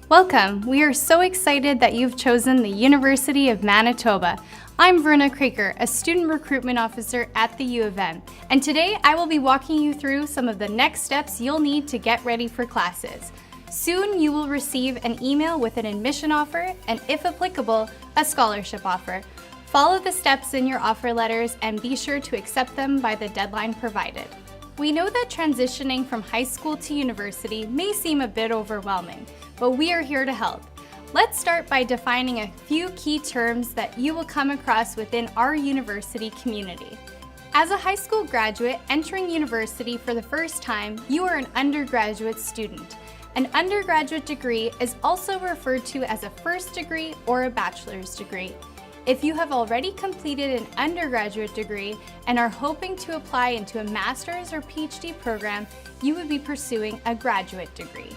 Welcome! We are so excited that you've chosen the University of Manitoba. I'm Verna Kraker, a student recruitment officer at the U of M, and today I will be walking you through some of the next steps you'll need to get ready for classes. Soon you will receive an email with an admission offer and, if applicable, a scholarship offer. Follow the steps in your offer letters and be sure to accept them by the deadline provided. We know that transitioning from high school to university may seem a bit overwhelming, but we are here to help. Let's start by defining a few key terms that you will come across within our university community. As a high school graduate entering university for the first time, you are an undergraduate student. An undergraduate degree is also referred to as a first degree or a bachelor's degree. If you have already completed an undergraduate degree and are hoping to apply into a master's or PhD program, you would be pursuing a graduate degree.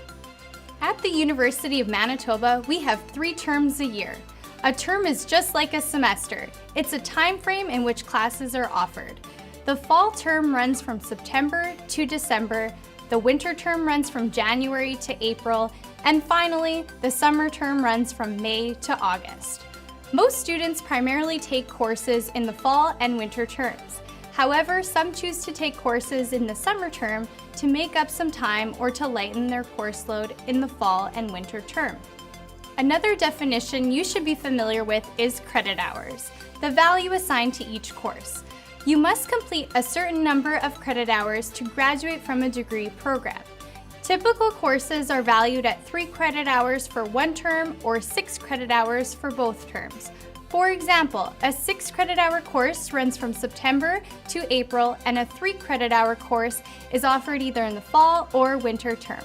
At the University of Manitoba, we have 3 terms a year. A term is just like a semester. It's a time frame in which classes are offered. The fall term runs from September to December, the winter term runs from January to April, and finally, the summer term runs from May to August. Most students primarily take courses in the fall and winter terms. However, some choose to take courses in the summer term to make up some time or to lighten their course load in the fall and winter term. Another definition you should be familiar with is credit hours, the value assigned to each course. You must complete a certain number of credit hours to graduate from a degree program. Typical courses are valued at 3 credit hours for one term or 6 credit hours for both terms. For example, a 6 credit hour course runs from September to April, and a 3 credit hour course is offered either in the fall or winter term.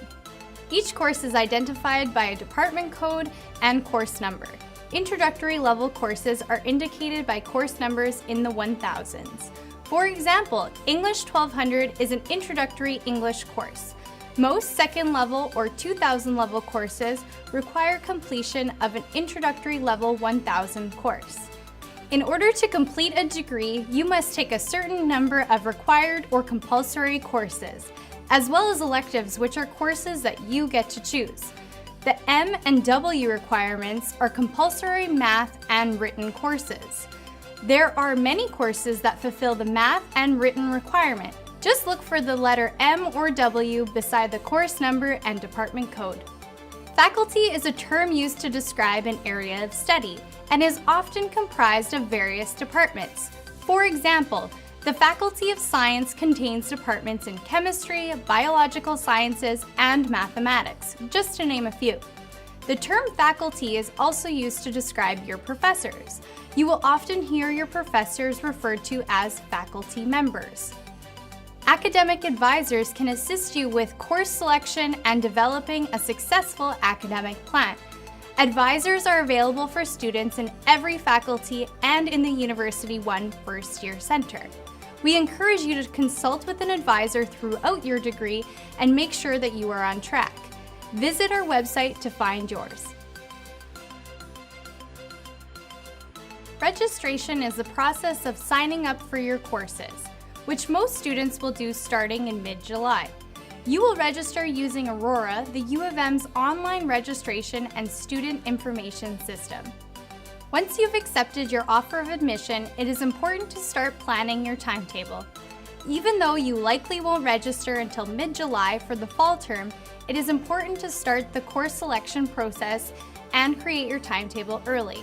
Each course is identified by a department code and course number. Introductory level courses are indicated by course numbers in the 1000s. For example, English 1200 is an introductory English course. Most second level or 2000 level courses require completion of an introductory level 1000 course. In order to complete a degree, you must take a certain number of required or compulsory courses, as well as electives, which are courses that you get to choose. The M and W requirements are compulsory math and written courses. There are many courses that fulfill the math and written requirement. Just look for the letter M or W beside the course number and department code. Faculty is a term used to describe an area of study and is often comprised of various departments. For example, the Faculty of Science contains departments in chemistry, biological sciences, and mathematics, just to name a few. The term faculty is also used to describe your professors. You will often hear your professors referred to as faculty members. Academic advisors can assist you with course selection and developing a successful academic plan. Advisors are available for students in every faculty and in the University One first-year center. We encourage you to consult with an advisor throughout your degree and make sure that you are on track. Visit our website to find yours. Registration is the process of signing up for your courses, which most students will do starting in mid-July. You will register using Aurora, the U of M's online registration and student information system. Once you've accepted your offer of admission, it is important to start planning your timetable. Even though you likely won't register until mid-July for the fall term, it is important to start the course selection process and create your timetable early.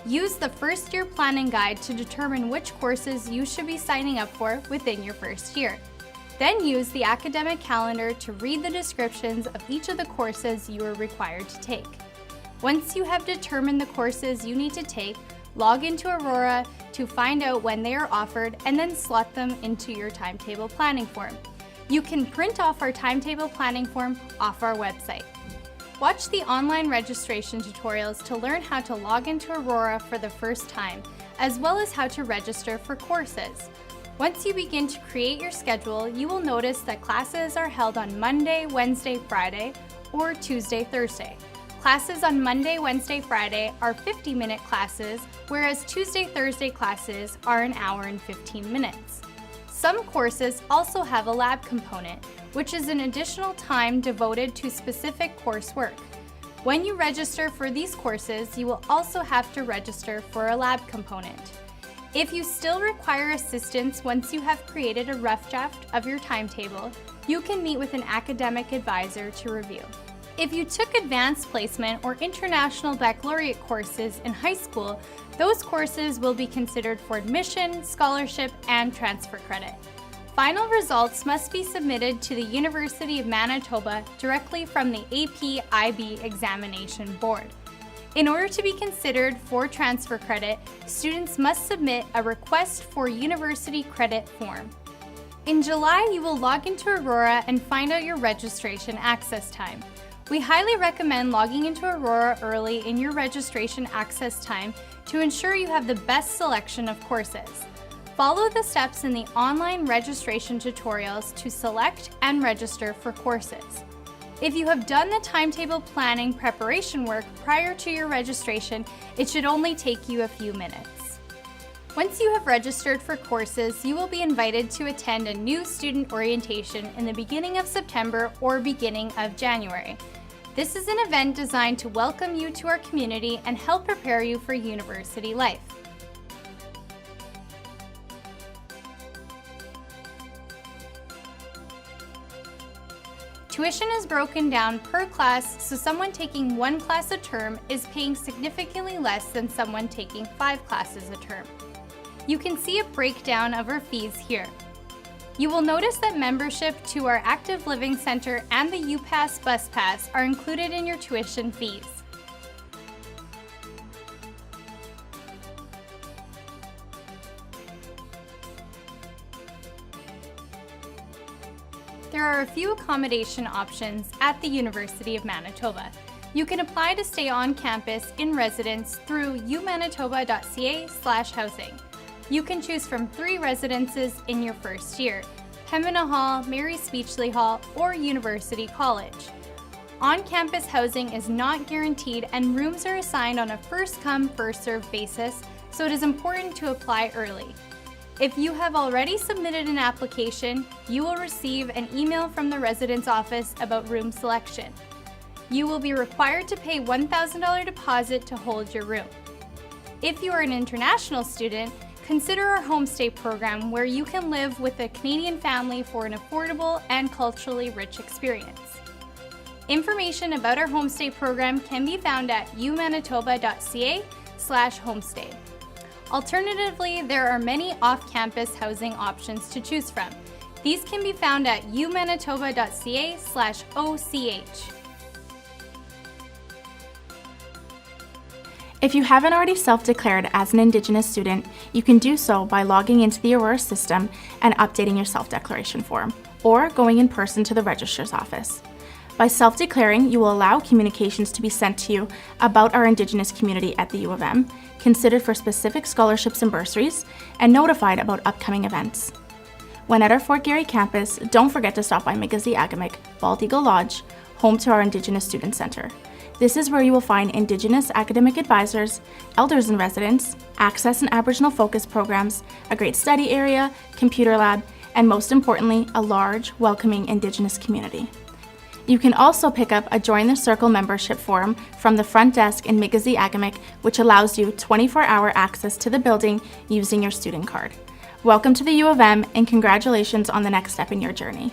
Use the first year planning guide to determine which courses you should be signing up for within your first year. Then use the academic calendar to read the descriptions of each of the courses you are required to take. Once you have determined the courses you need to take, log into Aurora to find out when they are offered and then slot them into your timetable planning form. You can print off our timetable planning form off our website. Watch the online registration tutorials to learn how to log into Aurora for the first time, as well as how to register for courses. Once you begin to create your schedule, you will notice that classes are held on Monday, Wednesday, Friday, or Tuesday, Thursday. Classes on Monday, Wednesday, Friday are 50-minute classes, whereas Tuesday, Thursday classes are an hour and 15 minutes. Some courses also have a lab component, which is an additional time devoted to specific coursework. When you register for these courses, you will also have to register for a lab component. If you still require assistance once you have created a rough draft of your timetable, you can meet with an academic advisor to review. If you took advanced placement or international baccalaureate courses in high school, those courses will be considered for admission, scholarship, and transfer credit. Final results must be submitted to the University of Manitoba directly from the AP-IB examination board. In order to be considered for transfer credit, students must submit a request for university credit form. In July, you will log into Aurora and find out your registration access time. We highly recommend logging into Aurora early in your registration access time to ensure you have the best selection of courses. Follow the steps in the online registration tutorials to select and register for courses. If you have done the timetable planning preparation work prior to your registration, it should only take you a few minutes. Once you have registered for courses, you will be invited to attend a new student orientation in the beginning of September or beginning of January. This is an event designed to welcome you to our community and help prepare you for university life. Tuition is broken down per class, so someone taking one class a term is paying significantly less than someone taking 5 classes a term. You can see a breakdown of our fees here. You will notice that membership to our Active Living Center and the UPass Bus Pass are included in your tuition fees. There are a few accommodation options at the University of Manitoba. You can apply to stay on campus in residence through umanitoba.ca/housing. You can choose from 3 residences in your first year: Pembina Hall, Mary Speechley Hall, or University College. On-campus housing is not guaranteed and rooms are assigned on a first-come, first-served basis, so it is important to apply early. If you have already submitted an application, you will receive an email from the residence office about room selection. You will be required to pay $1,000 deposit to hold your room. If you are an international student, consider our homestay program where you can live with a Canadian family for an affordable and culturally rich experience. Information about our homestay program can be found at umanitoba.ca/homestay. Alternatively, there are many off-campus housing options to choose from. These can be found at umanitoba.ca/OCH. If you haven't already self-declared as an Indigenous student, you can do so by logging into the Aurora system and updating your self-declaration form, or going in person to the registrar's office. By self-declaring, you will allow communications to be sent to you about our Indigenous community at the U of M, considered for specific scholarships and bursaries, and notified about upcoming events. When at our Fort Garry campus, don't forget to stop by Miigwech, Bald Eagle Lodge, home to our Indigenous Student Center. This is where you will find Indigenous academic advisors, elders in residence, access and Aboriginal focus programs, a great study area, computer lab, and most importantly, a large, welcoming Indigenous community. You can also pick up a Join the Circle membership form from the front desk in Miigwech, which allows you 24-hour access to the building using your student card. Welcome to the U of M and congratulations on the next step in your journey.